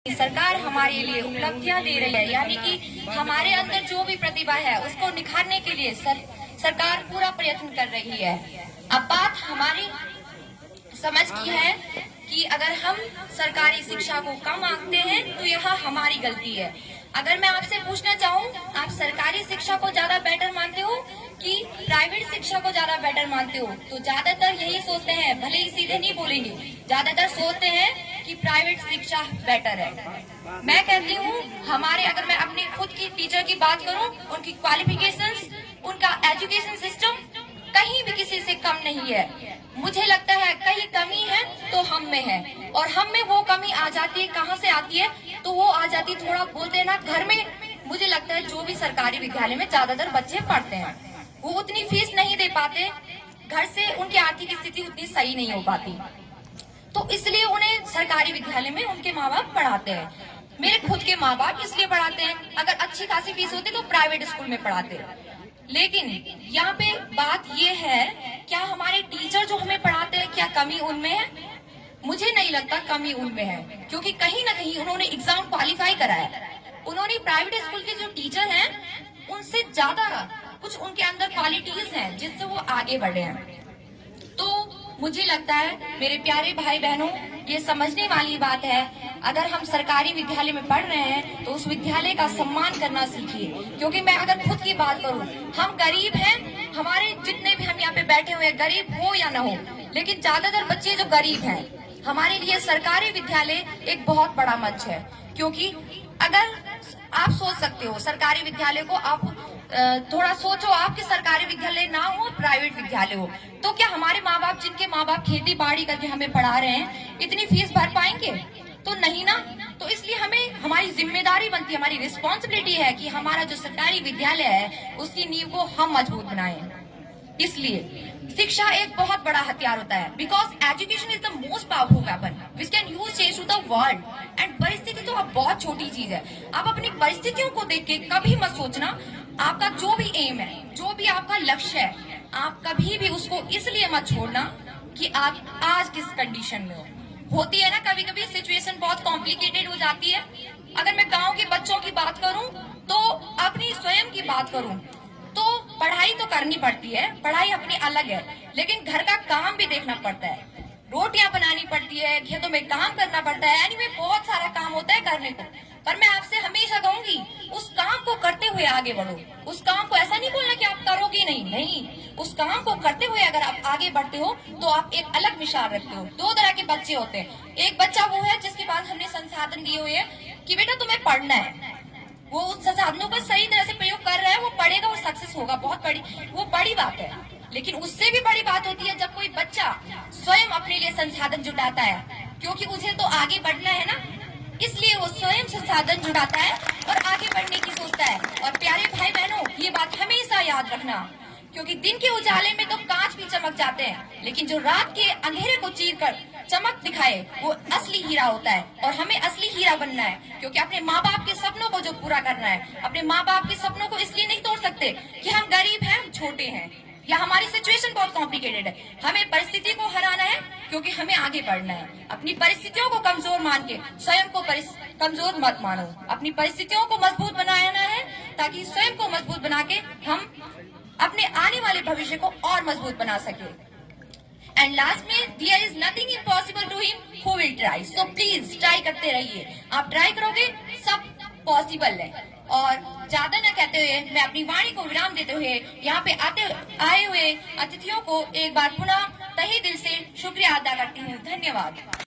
सरकार हमारे लिए उपलब्धियां दे रही है, यानी कि हमारे अंदर जो भी प्रतिभा है उसको निखारने के लिए सरकार पूरा प्रयत्न कर रही है। अब बात हमारी समझ की है कि अगर हम सरकारी शिक्षा को कम आंकते हैं तो यह हमारी गलती है। अगर मैं आपसे पूछना चाहूँ, आप सरकारी शिक्षा को ज्यादा बेटर मानते हो कि प्राइवेट शिक्षा को ज्यादा बेटर मानते हो? तो ज्यादातर यही सोचते हैं, भले ही सीधे नहीं बोलेंगे, ज्यादातर सोचते हैं कि प्राइवेट शिक्षा बेटर है। मैं कहती हूँ अगर मैं अपनी खुद की टीचर की बात करूँ, उनकी क्वालिफिकेशंस, उनका एजुकेशन सिस्टम कहीं भी किसी से कम नहीं है। मुझे लगता है कहीं कमी है तो हम में है, और हम में वो कमी आ जाती है, कहाँ से आती है? तो वो आ जाती, थोड़ा बोलते हैं ना, घर में। मुझे लगता है जो भी सरकारी विद्यालय में ज्यादातर बच्चे पढ़ते हैं वो उतनी फीस नहीं दे पाते, घर से उनकी आर्थिक स्थिति उतनी सही नहीं हो पाती, तो इसलिए उन्हें सरकारी विद्यालय में उनके माँ बाप पढ़ाते हैं। मेरे खुद के माँ बाप इसलिए पढ़ाते हैं, अगर अच्छी खासी फीस होती तो प्राइवेट स्कूल में पढ़ाते। लेकिन यहाँ पे बात ये है, क्या हमारे टीचर जो हमें पढ़ाते हैं, क्या कमी उनमें है? मुझे नहीं लगता कमी उनमें है, क्योंकि कहीं ना कहीं उन्होंने एग्जाम क्वालिफाई करा है। उन्होंने प्राइवेट स्कूल के जो टीचर हैं उनसे ज्यादा कुछ उनके अंदर क्वालिटीज हैं जिससे वो आगे बढ़े हैं। तो मुझे लगता है मेरे प्यारे भाई बहनों, ये समझने वाली बात है, अगर हम सरकारी विद्यालय में पढ़ रहे हैं तो उस विद्यालय का सम्मान करना सीखिए। क्योंकि मैं अगर खुद की बात करूं, हम गरीब हैं, हमारे जितने भी हम यहाँ पे बैठे हुए हैं, गरीब हो या ना हो, लेकिन ज्यादातर बच्चे जो गरीब हैं, हमारे लिए सरकारी विद्यालय एक बहुत बड़ा मंच है। क्योंकि अगर आप सोच सकते हो सरकारी विद्यालय को, आप थोड़ा सोचो, आपके सरकारी विद्यालय ना हो, प्राइवेट विद्यालय हो, तो क्या हमारे माँ बाप, जिनके माँ बाप खेती बाड़ी करके हमें पढ़ा रहे हैं, इतनी फीस भर पाएंगे? तो नहीं ना। तो इसलिए हमें, हमारी जिम्मेदारी बनती है, हमारी रिस्पॉन्सिबिलिटी है कि हमारा जो सरकारी विद्यालय है उसकी नींव को हम मजबूत बनाएं। इसलिए शिक्षा एक बहुत बड़ा हथियार होता है, because education is the most powerful weapon which can use change to the world. And परिस्थिति तो अब बहुत छोटी चीज है। आप अपनी परिस्थितियों को देख के कभी मत सोचना, आपका जो भी एम है, जो भी आपका लक्ष्य है, आप कभी भी उसको इसलिए मत छोड़ना कि आप आज किस कंडीशन में हो। होती है ना कभी कभी सिचुएशन बहुत कॉम्प्लिकेटेड हो जाती है। अगर मैं गांव के बच्चों की बात करूं, तो अपनी स्वयं की बात करूं, तो पढ़ाई तो करनी पड़ती है, पढ़ाई अपनी अलग है, लेकिन घर का काम भी देखना पड़ता है, रोटियां बनानी पड़ती है, खेतों में काम करना पड़ता है, एनीवे बहुत सारा काम होता है करने को। पर मैं आपसे हमेशा कहूंगी, उस काम को करते हुए आगे बढ़ो। उस काम को ऐसा नहीं बोलना कि आप करोगे नहीं, उस काम को करते हुए अगर आप आगे बढ़ते हो तो आप एक अलग मिसाल रखते हो। दो तरह के बच्चे होते हैं, एक बच्चा वो है जिसके पास हमने संसाधन दिए हुए हैं कि बेटा तुम्हें पढ़ना है, वो उस संसाधनों का सही तरह से प्रयोग कर रहा है, वो पढ़ेगा और सक्सेस होगा, बहुत बड़ी बात है। लेकिन उससे भी बड़ी बात होती है जब कोई बच्चा स्वयं अपने लिए संसाधन जुटाता है, क्योंकि उसे तो आगे बढ़ना है ना, इसलिए वो स्वयं संसाधन जुटाता है और आगे बढ़ने की सोचता है। और प्यारे भाई बहनों, ये बात हमेशा याद रखना, क्योंकि दिन के उजाले में तो कांच भी चमक जाते हैं, लेकिन जो रात के अंधेरे को चीर कर चमक दिखाए वो असली हीरा होता है। और हमें असली हीरा बनना है, क्योंकि अपने माँ बाप के सपनों को जो पूरा करना है, अपने माँ बाप के सपनों को इसलिए नहीं तोड़ सकते कि हम गरीब हैं, हम छोटे हैं, या हमारी सिचुएशन बहुत कॉम्प्लिकेटेड है। हमें परिस्थिति को हराना है, क्योंकि हमें आगे बढ़ना है। अपनी परिस्थितियों को कमजोर मान के स्वयं को कमजोर मत मानो, अपनी परिस्थितियों को मजबूत बनाना है, ताकि स्वयं को मजबूत बना के हम अपने आने वाले भविष्य को और मजबूत बना सके। एंड लास्ट में, there is nothing impossible to him who will try. So please try करते रहिए, आप ट्राई करोगे सब पॉसिबल है। और ज्यादा न कहते हुए मैं अपनी वाणी को विराम देते हुए यहाँ पे आए हुए अतिथियों को एक बार पुनः तहे दिल से शुक्रिया अदा करती हूँ। धन्यवाद।